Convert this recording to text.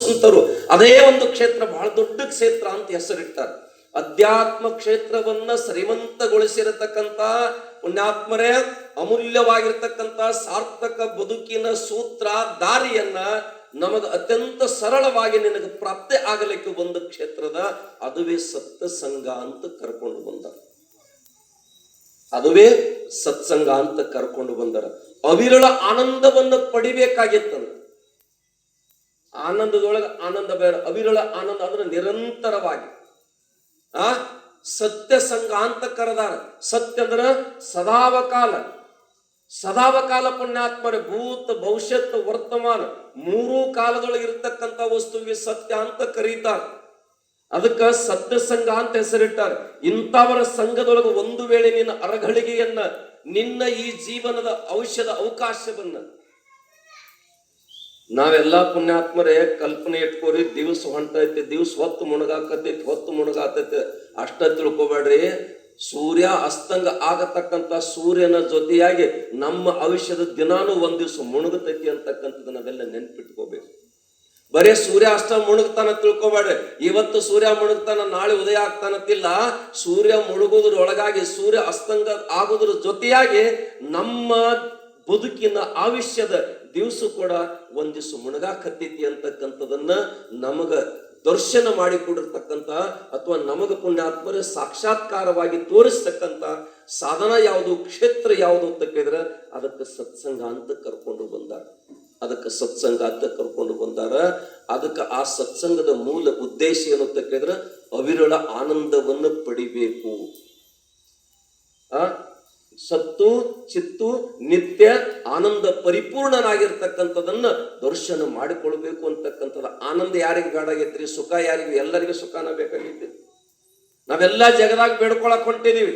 ಸಂತರು ಅದೇ ಒಂದು ಕ್ಷೇತ್ರ ಬಹಳ ದೊಡ್ಡ ಕ್ಷೇತ್ರ ಅಂತ ಹೆಸರಿಟ್ಟಾರೆ. ಅಧ್ಯಾತ್ಮ ಕ್ಷೇತ್ರವನ್ನ ಶ್ರೀಮಂತಗೊಳಿಸಿರತಕ್ಕಂತ ಪುಣ್ಯಾತ್ಮರೇ ಅಮೂಲ್ಯವಾಗಿರ್ತಕ್ಕಂಥ ಸಾರ್ಥಕ ಬದುಕಿನ ಸೂತ್ರ ದಾರಿಯನ್ನ ನಮಗ ಅತ್ಯಂತ ಸರಳವಾಗಿ ನಿನಗೆ ಪ್ರಾಪ್ತಿ ಆಗಲಿಕ್ಕೆ ಒಂದು ಕ್ಷೇತ್ರದ ಅದುವೇ ಸತ್ಸಂಗ ಅಂತ ಕರ್ಕೊಂಡು ಬಂದಾರ. ಅದುವೇ ಸತ್ಸಂಗ ಅಂತ ಕರ್ಕೊಂಡು ಬಂದಾರ. ಅವಿರಳ ಆನಂದವನ್ನು ಪಡಿಬೇಕಾಗಿತ್ತಂದ್ರ ಆನಂದದೊಳಗೆ ಆನಂದ ಬೇಡ, ಅವಿರಳ ಆನಂದ ಅಂದ್ರೆ ನಿರಂತರವಾಗಿ ಸತ್ಯ ಸಂಘ ಅಂತ ಕರೆದಾರ. ಸತ್ಯ ಅಂದ್ರ ಸದಾವಕಾಲ ಪುಣ್ಯಾತ್ಮರ ಭೂತ ಭವಿಷ್ಯತ್ ವರ್ತಮಾನ ಮೂರೂ ಕಾಲದೊಳಗೆ ಇರ್ತಕ್ಕಂಥ ವಸ್ತುವಿಗೆ ಸತ್ಯ ಅಂತ ಕರೀತಾರ. ಅದಕ್ಕ ಸತ್ಯ ಸಂಘ ಅಂತ ಹೆಸರಿಟ್ಟಾರೆ. ಇಂಥವರ ಸಂಘದೊಳಗೆ ಒಂದು ವೇಳೆ ನಿನ್ನ ಅರಗಳಿಗೆಯನ್ನ ನಿನ್ನ ಈ ಜೀವನದ ಔಷಧ ಅವಕಾಶವನ್ನ ನಾವೆಲ್ಲ ಪುಣ್ಯಾತ್ಮರೇ ಕಲ್ಪನೆ ಇಟ್ಕೋರಿ. ದಿವಸ ಹೊಂಟೈತಿ, ದಿವಸ ಹೊತ್ತು ಮುಣಗಾಕತೈತಿ, ಹೊತ್ತು ಮುಣಗಾತೈತಿ ಅಷ್ಟ ತಿಳ್ಕೊಬೇಡ್ರಿ. ಸೂರ್ಯ ಅಸ್ತಂಗ ಆಗತಕ್ಕಂಥ ಸೂರ್ಯನ ಜೊತೆಯಾಗಿ ನಮ್ಮ ಭವಿಷ್ಯದ ದಿನಾನು ಒಂದ್ ದಿವ್ಸ ಮುಣುಗತೈತಿ ಅಂತಕ್ಕಂಥದ್ದು ನಾವೆಲ್ಲ ನೆನ್ಪಿಟ್ಕೋಬೇಕು. ಬರೇ ಸೂರ್ಯ ಅಷ್ಟ ಮುಣುಗ್ತಾನ ತಿಳ್ಕೊಬೇಡ್ರಿ. ಇವತ್ತು ಸೂರ್ಯ ಮುಣುಗ್ತಾನ, ನಾಳೆ ಉದಯ ಆಗ್ತಾನತ್ತಿಲ್ಲ. ಸೂರ್ಯ ಮುಳುಗುವುದರೊಳಗಾಗಿ ಸೂರ್ಯ ಅಸ್ತಂಗ ಆಗುವುದ್ರ ಜೊತೆಯಾಗಿ ನಮ್ಮ ಬದುಕಿನ ಆಯುಷ್ಯದ ದಿವಸ ಕೂಡ ಒಂದ್ ದಿವ್ಸ ಮುಣಗಾಕತ್ತೈತಿ ಅಂತಕ್ಕಂಥದನ್ನ ನಮಗ ದರ್ಶನ ಮಾಡಿಕೊಡಿರ್ತಕ್ಕಂಥ ಅಥವಾ ನಮಗ ಪುಣ್ಯಾತ್ಮರ ಸಾಕ್ಷಾತ್ಕಾರವಾಗಿ ತೋರಿಸ್ತಕ್ಕಂಥ ಸಾಧನ ಯಾವುದು, ಕ್ಷೇತ್ರ ಯಾವುದು ಅಂತ ಕೇಳಿದ್ರೆ ಅದಕ್ಕೆ ಸತ್ಸಂಗ ಅಂತ ಕರ್ಕೊಂಡು ಬಂದಾರ. ಅದಕ್ಕೆ ಆ ಸತ್ಸಂಗದ ಮೂಲ ಉದ್ದೇಶ ಏನು ಅಂತ ಕೇಳಿದ್ರೆ ಅವಿರಳ ಆನಂದವನ್ನು ಪಡಿಬೇಕು. ಸತ್ತು ಚಿತ್ತು ನಿತ್ಯ ಆನಂದ ಪರಿಪೂರ್ಣನಾಗಿರ್ತಕ್ಕಂಥದನ್ನ ದರ್ಶನ ಮಾಡಿಕೊಳ್ಬೇಕು ಅಂತಕ್ಕಂಥದ್ದು. ಆನಂದ ಯಾರಿಗೆ ಬೇಡಾಗೈತ್ರಿ? ಸುಖ ಯಾರಿಗೂ? ಎಲ್ಲರಿಗೂ ಸುಖನ ಬೇಕಾಗೈತಿ. ನಾವೆಲ್ಲ ಜಗದಾಗ ಬೇಡ್ಕೊಳಕ್ ಹೊಂಟಿದೀವಿ.